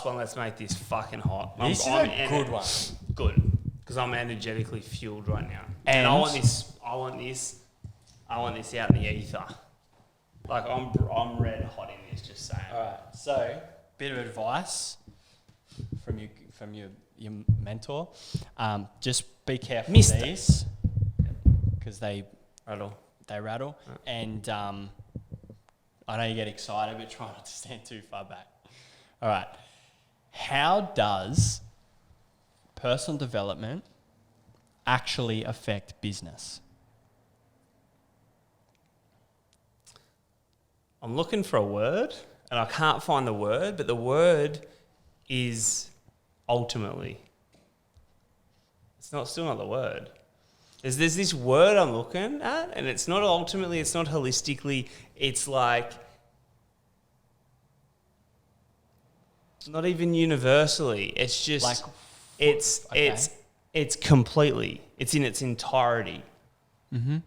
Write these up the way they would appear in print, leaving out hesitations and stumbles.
last one. Let's make this fucking hot. This is a good one. Good, because I'm energetically fueled right now, and I want this out in the ether. Like I'm red hot in this. Just saying. All right. So, bit of advice from your mentor. Just be careful with these because they Rattle. rattle, and I know you get excited, but try not to stand too far back. All right. How does personal development actually affect business? I'm looking for a word, and I can't find the word, but the word is ultimately. Still not the word. There's this word I'm looking at, and it's not ultimately, it's not holistically, it's like, not even universally. It's just, Like, it's completely, it's in its entirety. Mm-hmm.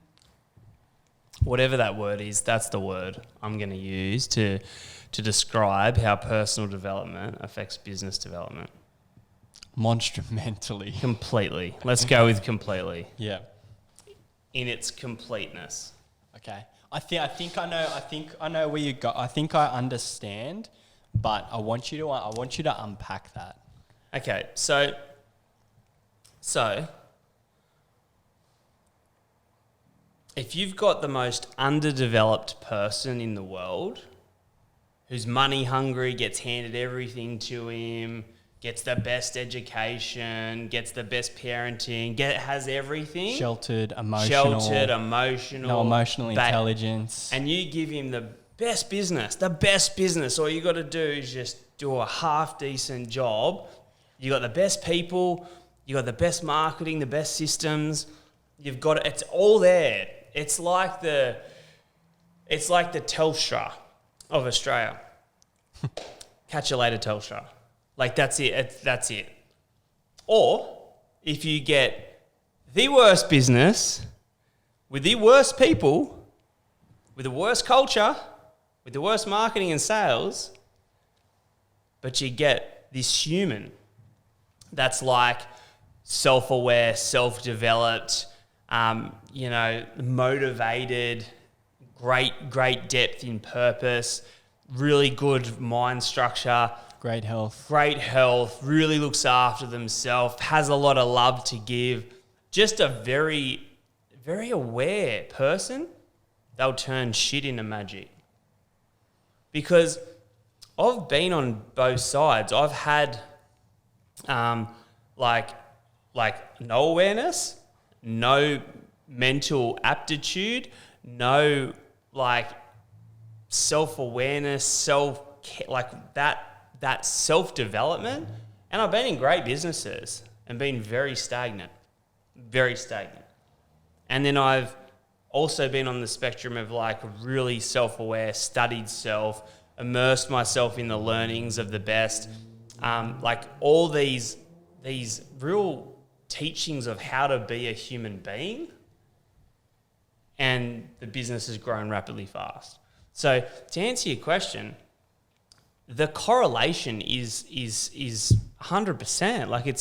Whatever that word is, that's the word I'm going to use to describe how personal development affects business development. Monumentally. Completely. Let's go with completely. Yeah. In its completeness. Okay. I think I know where you go. I think I understand, but I want you to unpack that. Okay. So if you've got the most underdeveloped person in the world who's money hungry, gets handed everything to him, gets the best education, gets the best parenting, has everything. Sheltered, emotional. No emotional intelligence. And you give him the best business. All you got to do is just do a half decent job. You got the best people, you got the best marketing, the best systems. You've got it's all there. It's like the Telstra of Australia. Catch you later, Telstra. Like, that's it. That's it. Or if you get the worst business with the worst people, with the worst culture, with the worst marketing and sales, but you get this human that's like self-aware, self-developed, motivated, great depth in purpose, really good mind structure, great health, really looks after themselves, has a lot of love to give, just a very, very aware person, they'll turn shit into magic. Because I've been on both sides. I've had no awareness, no mental aptitude, no self-awareness, that self-development. And I've been in great businesses and been very stagnant. And then I've also been on the spectrum of really self-aware, studied self, immersed myself in the learnings of the best. All these real teachings of how to be a human being, and the business has grown rapidly fast. So to answer your question, the correlation is 100%.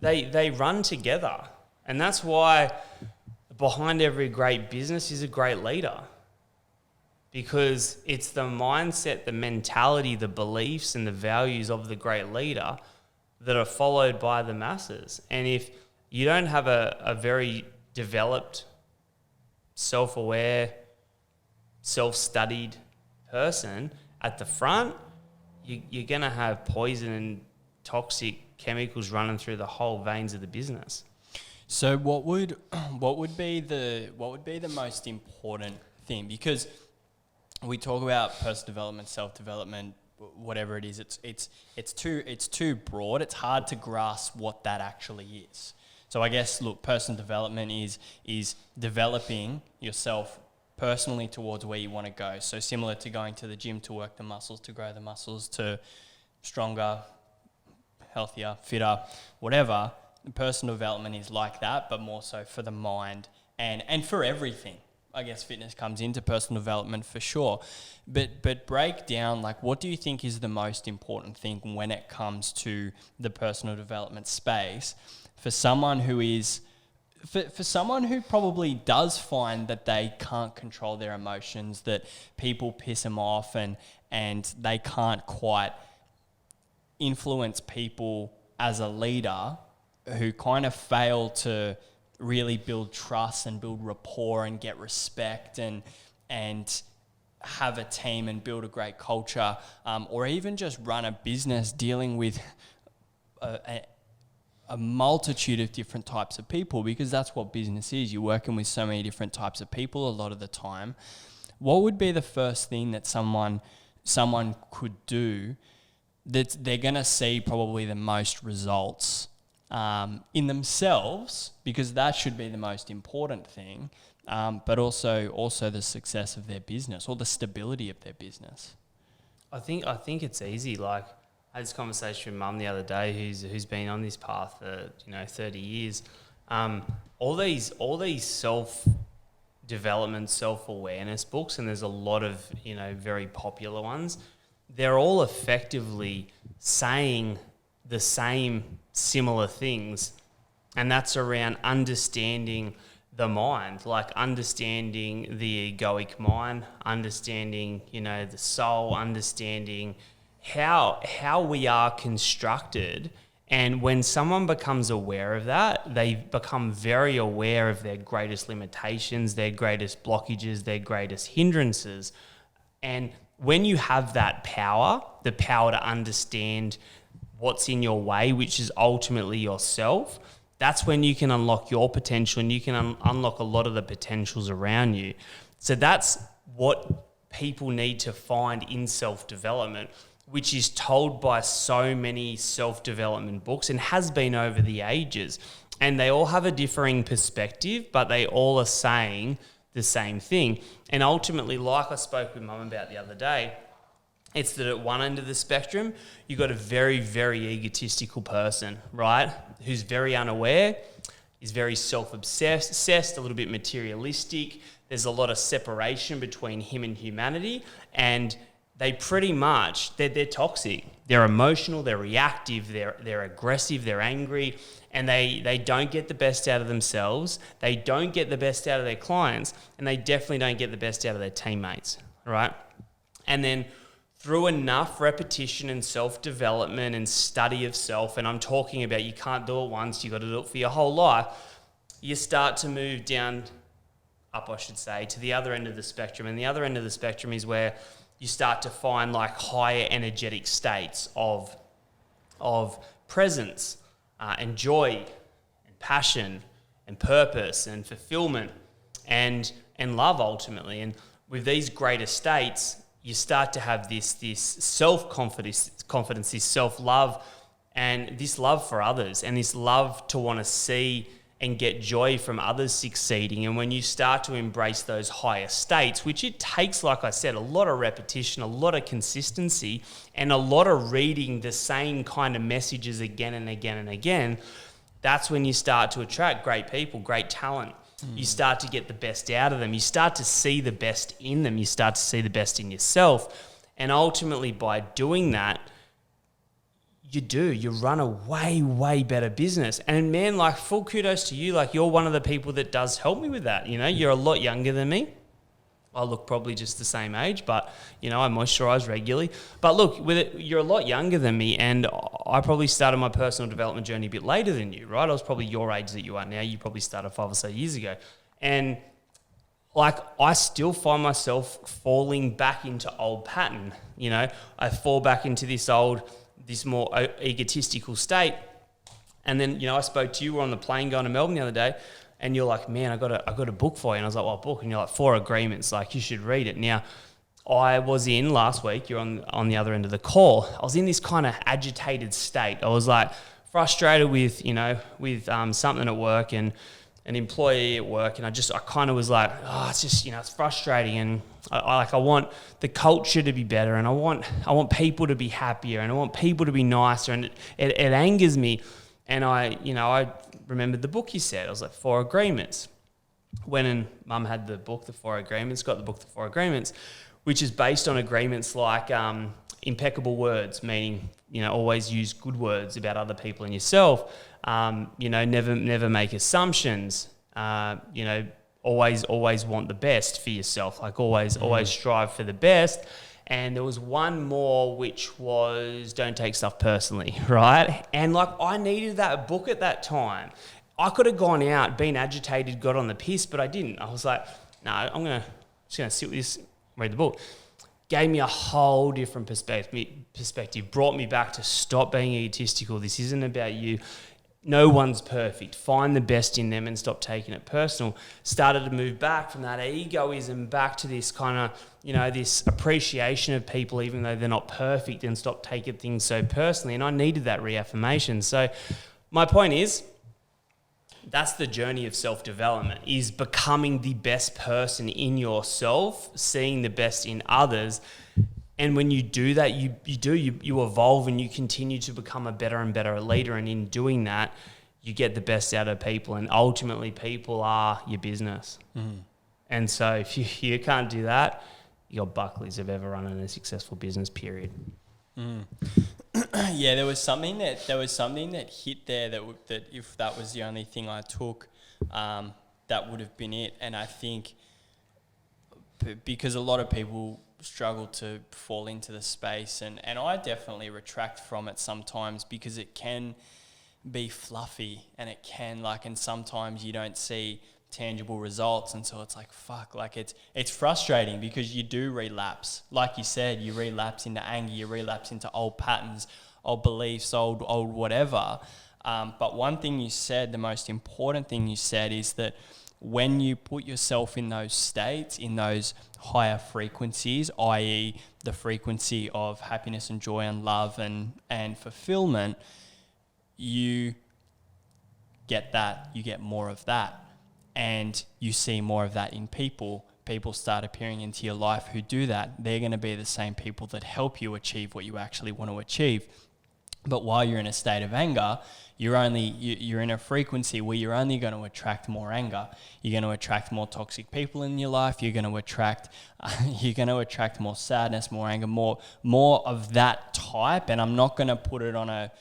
They run together, and that's why behind every great business is a great leader, because it's the mindset, the mentality, the beliefs, and the values of the great leader that are followed by the masses. And if you don't have a very developed, self-aware, self-studied person at the front, you're going to have poison and toxic chemicals running through the whole veins of the business. So what would be the most important thing? Because we talk about personal development, self-development, whatever it is, it's too broad. It's hard to grasp what that actually is. So I guess, look, personal development is developing yourself personally towards where you want to go. So similar to going to the gym to work the muscles, to grow the muscles, to stronger, healthier, fitter, whatever. Personal development is like that, but more so for the mind and for everything. I guess fitness comes into personal development for sure. But break down, like, what do you think is the most important thing when it comes to the personal development space for someone who is, for someone who probably does find that they can't control their emotions, that people piss them off and they can't quite influence people as a leader, who kind of fail to really build trust and build rapport and get respect and have a team and build a great culture, or even just run a business dealing with a multitude of different types of people, because that's what business is. You're working with so many different types of people a lot of the time. What would be the first thing that someone could do that they're going to see probably the most results in themselves, because that should be the most important thing, but also the success of their business or the stability of their business? I think it's easy. Like, I had this conversation with Mum the other day, who's been on this path for 30 years. All these self-development, self-awareness books, and there's a lot of very popular ones. They're all effectively saying the same similar things, and that's around understanding the mind, like understanding the egoic mind, understanding the soul, understanding how we are constructed. And when someone becomes aware of that, they become very aware of their greatest limitations, their greatest blockages, their greatest hindrances. And when you have that power, the power to understand what's in your way, which is ultimately yourself, that's when you can unlock your potential, and you can unlock a lot of the potentials around you. So that's what people need to find in self-development, which is told by so many self-development books and has been over the ages. And they all have a differing perspective, but they all are saying the same thing. And ultimately, like I spoke with Mum about the other day, it's that at one end of the spectrum, you've got a very, very egotistical person, right? Who's very unaware, is very self-obsessed, a little bit materialistic. There's a lot of separation between him and humanity, and they pretty much, they're toxic. They're emotional, they're reactive, they're aggressive, they're angry, and they don't get the best out of themselves. They don't get the best out of their clients, and they definitely don't get the best out of their teammates, right? And then through enough repetition and self-development and study of self, and I'm talking about you can't do it once, you got to do it for your whole life, you start to move up, I should say, to the other end of the spectrum. And the other end of the spectrum is where you start to find like higher energetic states of presence and joy and passion and purpose and fulfillment and love ultimately. And with these greater states, you start to have this self-confidence, this self-love, and this love for others, and this love to want to see and get joy from others succeeding. And when you start to embrace those higher states, which it takes, like I said, a lot of repetition, a lot of consistency, and a lot of reading the same kind of messages again and again and again, that's when you start to attract great people, great talent. You start to get the best out of them. You start to see the best in them. You start to see the best in yourself. And ultimately, by doing that, you run a way, way better business. And man, like, full kudos to you. Like, you're one of the people that does help me with that. You're a lot younger than me. I look probably just the same age, but I moisturize regularly. But look, you're a lot younger than me, and I probably started my personal development journey a bit later than you, right? I was probably your age that you are now. You probably started 5 or so years ago. And like, I still find myself falling back into old pattern. I fall back into this more egotistical state. And then, I spoke to you, we were on the plane going to Melbourne the other day, and you're like, man, I got a book for you. And I was like, what book? And you're like, 4 Agreements. Like, you should read it. Now, I was in last week, you're on the other end of the call. I was in this kind of agitated state. I was like frustrated with something at work and an employee at work. And I kind of was like, it's just, it's frustrating. And I want the culture to be better. And I want people to be happier. And I want people to be nicer. And it angers me. And I remembered the book you said. I was like, 4 Agreements. went and mum had the book, The Four Agreements, got the book, The Four Agreements, which is based on agreements like impeccable words, meaning, always use good words about other people and yourself. Never make assumptions. Always want the best for yourself. Like always strive for the best. And there was one more, which was don't take stuff personally, right? And like I needed that book at that time. I could have gone out, been agitated, got on the piss, but I didn't. I was like, no, just gonna sit with this, read the book. Gave me a whole different perspective. Brought me back to stop being egotistical. This isn't about you. No one's perfect. Find the best in them and stop taking it personal. Started to move back from that egoism back to this kind of, this appreciation of people even though they're not perfect, and stop taking things so personally. And I needed that reaffirmation. So my point is, that's the journey of self-development, is becoming the best person in yourself, seeing the best in others. And when you do that, you evolve and you continue to become a better and better leader. And in doing that, you get the best out of people. And ultimately, people are your business. Mm. And so if you can't do that, you're Buckley's of ever running a successful business, period. Mm. Yeah, there was something that hit there that if that was the only thing I took, that would have been it. And I think because a lot of people struggle to fall into the space, and I definitely retract from it sometimes, because it can be fluffy and it can and sometimes you don't see tangible results, and so it's like fuck, it's frustrating because you do relapse. Like you said, you relapse into anger, you relapse into old patterns, old beliefs, old whatever. But one thing you said, the most important thing you said, is that when you put yourself in those states, in those higher frequencies, i.e. the frequency of happiness and joy and love and fulfillment, you get that, you get more of that. And you see more of that in people. People start appearing into your life who do that. They're going to be the same people that help you achieve what you actually want to achieve. But while you're in a state of anger, you're in a frequency where you're only going to attract more anger. You're going to attract more toxic people in your life. You're going to attract more sadness, more anger, more of that type. And I'm not going to put it on a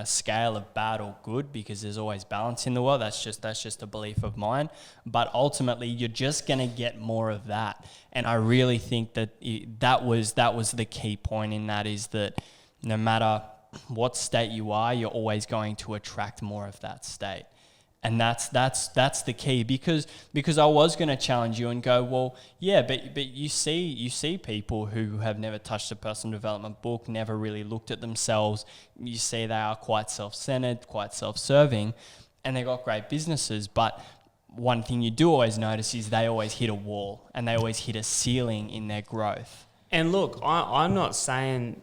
scale of bad or good, because there's always balance in the world. That's just a belief of mine. But ultimately, you're just going to get more of that. And I really think that was the key point in that, is that no matter what state you are, you're always going to attract more of that state. And that's the key, because I was going to challenge you and go, well, yeah, but you see people who have never touched a personal development book, never really looked at themselves. You see they are quite self-centered, quite self-serving, and they got great businesses. But one thing you do always notice is they always hit a wall, and they always hit a ceiling in their growth. And look, I'm not saying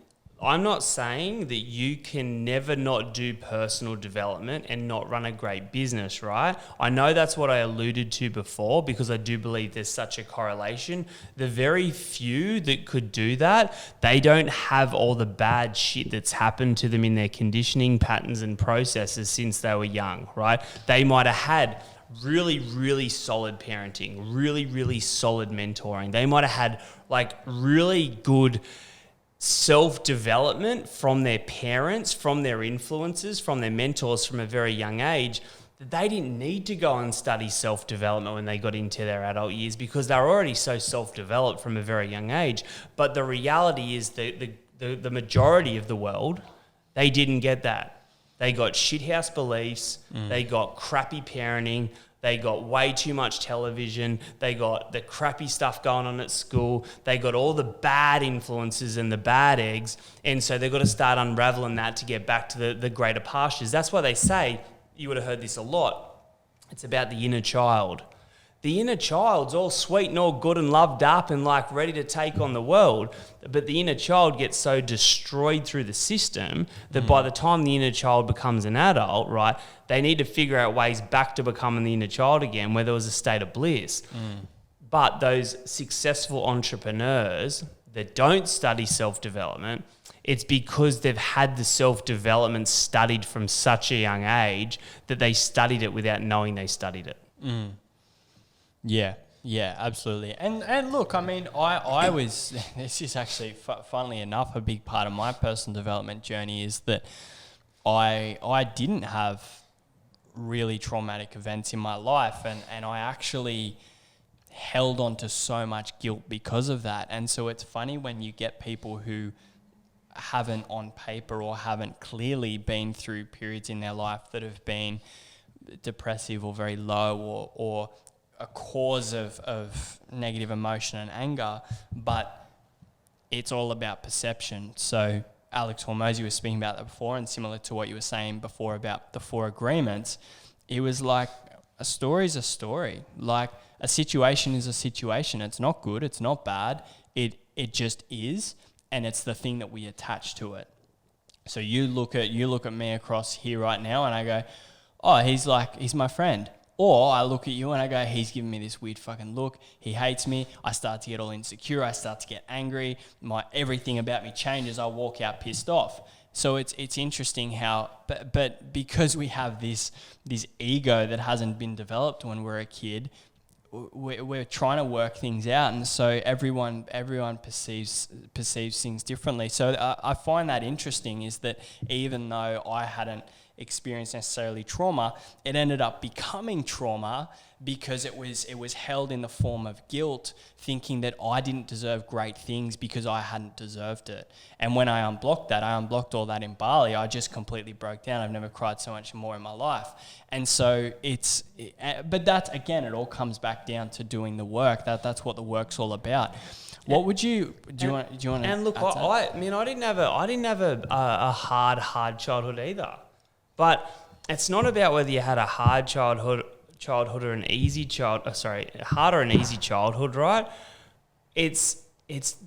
that you can never not do personal development and not run a great business, right? I know that's what I alluded to before, because I do believe there's such a correlation. The very few that could do that, they don't have all the bad shit that's happened to them in their conditioning patterns and processes since they were young, right? They might have had really, really solid parenting, really, really solid mentoring. They might have had really good self-development from their parents, from their influences, from their mentors from a very young age, that they didn't need to go and study self-development when they got into their adult years, because they were already so self-developed from a very young age. But the reality is that the majority of the world, they didn't get that. They got shithouse beliefs, they got crappy parenting, they got way too much television. They got the crappy stuff going on at school. They got all the bad influences and the bad eggs. And so they've got to start unraveling that to get back to the greater pastures. That's why they say, you would have heard this a lot, it's about the inner child. The inner child's all sweet and all good and loved up and ready to take on the world. But the inner child gets so destroyed through the system that by the time the inner child becomes an adult, right, they need to figure out ways back to becoming the inner child again, where there was a state of bliss. But those successful entrepreneurs that don't study self-development, it's because they've had the self-development studied from such a young age that they studied it without knowing they studied it. Yeah, yeah, absolutely. And look, I mean, I was, this is actually, funnily enough, a big part of my personal development journey is that I didn't have really traumatic events in my life, and I actually held on to so much guilt because of that. And so it's funny when you get people who haven't on paper or haven't clearly been through periods in their life that have been depressive or very low or a cause of negative emotion and anger, but it's all about perception. So Alex Hormozi was speaking about that before, and similar to what you were saying before about the 4 agreements, it was like a story is a story. Like a situation is a situation. It's not good. It's not bad. It just is, and it's the thing that we attach to it. So you look at me across here right now, and I go, oh, he's my friend. Or I look at you and I go, he's giving me this weird fucking look. He hates me. I start to get all insecure. I start to get angry. Everything about me changes. I walk out pissed off. So it's interesting how, but because we have this ego that hasn't been developed when we're a kid, we're trying to work things out, and so everyone perceives things differently. So I find that interesting, is that even though I hadn't experienced necessarily trauma, it ended up becoming trauma because it was held in the form of guilt, thinking that I didn't deserve great things because I hadn't deserved it. And when I unblocked all that in Bali, I just completely broke down. I've never cried so much more in my life. And so but that's, again, it all comes back down to doing the work. That's what the work's all about. What would you do? You want to? And look, I mean, I didn't have a hard childhood either. But it's not about whether you had a hard childhood or an easy hard or an easy childhood, right? It's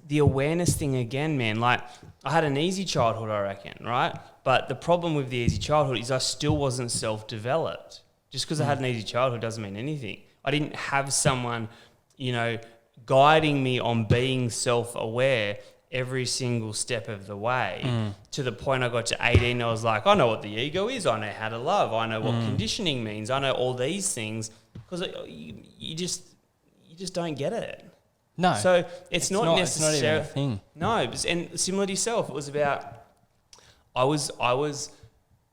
the awareness thing again, man. Like, I had an easy childhood, I reckon, right? But the problem with the easy childhood is I still wasn't self-developed. Just because I had an easy childhood doesn't mean anything. I didn't have someone, guiding me on being self-aware every single step of the way, to the point I got to 18, I was like, I know what the ego is. I know how to love. I know what conditioning means. I know all these things, because you just don't get it. No. So it's not necessarily It's not even a thing. No, and similar to yourself, it was about I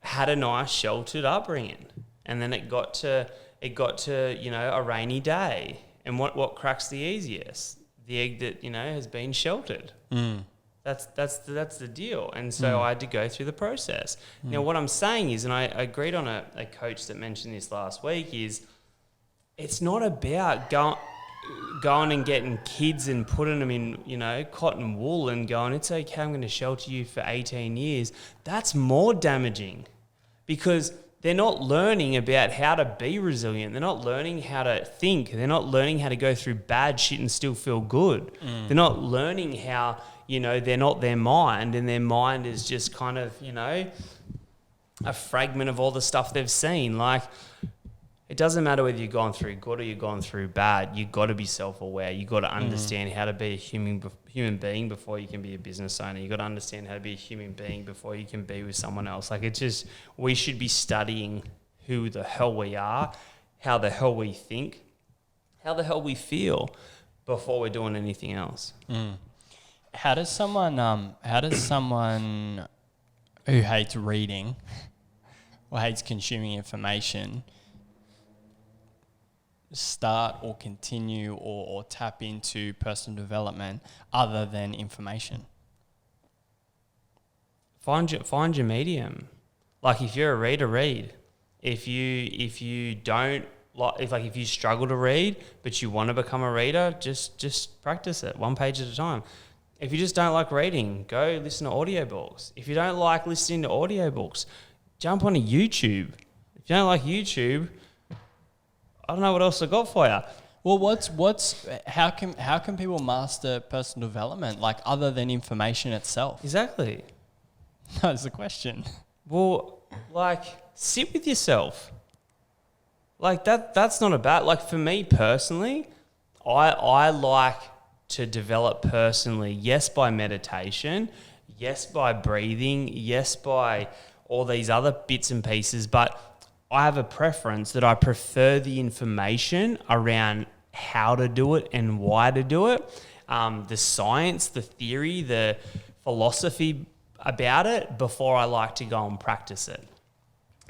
had a nice sheltered upbringing, and then it got to a rainy day, and what cracks the easiest? The egg that has been sheltered. That's the deal. And so I had to go through the process. Now, what I'm saying is, and I agreed on a coach that mentioned this last week, is it's not about going and getting kids and putting them in cotton wool and going, it's okay, I'm going to shelter you for 18 years. That's more damaging, because they're not learning about how to be resilient. They're not learning how to think. They're not learning how to go through bad shit and still feel good. They're not learning how, they're not their mind, and their mind is just kind of, a fragment of all the stuff they've seen. Like, it doesn't matter whether you've gone through good or you've gone through bad. You've got to be self-aware. You've got to understand how to be a human being before you can be a business owner. You've got to understand how to be a human being before you can be with someone else. Like, it's just, we should be studying who the hell we are, how the hell we think, how the hell we feel before we're doing anything else. How does someone who hates reading or hates consuming information start or continue or tap into personal development other than information? Find your medium. Like, if you're a reader, read. If you don't if you struggle to read but you want to become a reader, just practice it, 1 page at a time. If you just don't like reading, go listen to audiobooks. If you don't like listening to audiobooks, jump onto YouTube. If you don't like YouTube, I don't know what else I got for you. Well, how can people master personal development, like, other than information itself? Exactly. That's the question. Well, like, sit with yourself. Like, that's not a bad, like, for me personally, I like to develop personally, yes, by meditation, yes, by breathing, yes, by all these other bits and pieces, but I have a preference that I prefer the information around how to do it and why to do it, the science, the theory, the philosophy about it before I like to go and practice it.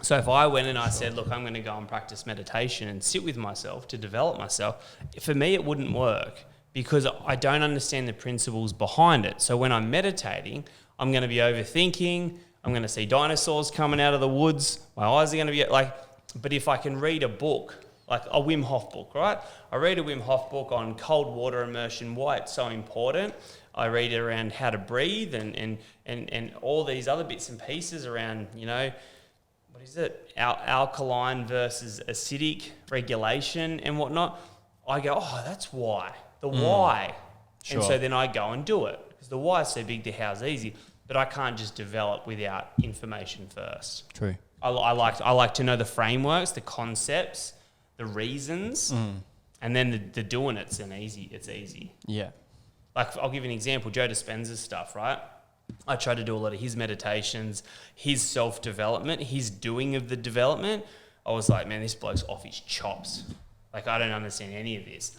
So if I went and I said, look, I'm going to go and practice meditation and sit with myself to develop myself, for me it wouldn't work because I don't understand the principles behind it. So when I'm meditating, I'm going to be overthinking. I'm going to see dinosaurs coming out of the woods. My eyes are going to be like, but if I can read a book, like a Wim Hof book, right? I read a Wim Hof book on cold water immersion, why it's so important. I read it around how to breathe and all these other bits and pieces around, you know, what is it? Alkaline versus acidic regulation and whatnot. I go, oh, that's why. The why. Sure. And so then I go and do it because the why is so big, the how's easy. But I can't just develop without information first. True. I like to know the frameworks, the concepts, the reasons, and then the doing it's easy. Yeah. Like I'll give you an example, Joe Dispenza's stuff, right? I try to do a lot of his meditations, his self-development, his doing of the development. I was like, man, this bloke's off his chops. Like, I don't understand any of this.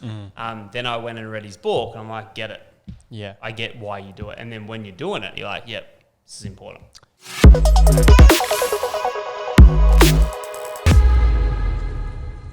Then I went and read his book, and I'm like, get it. Yeah. I get why you do it. And then when you're doing it, you're like, yep, this is important.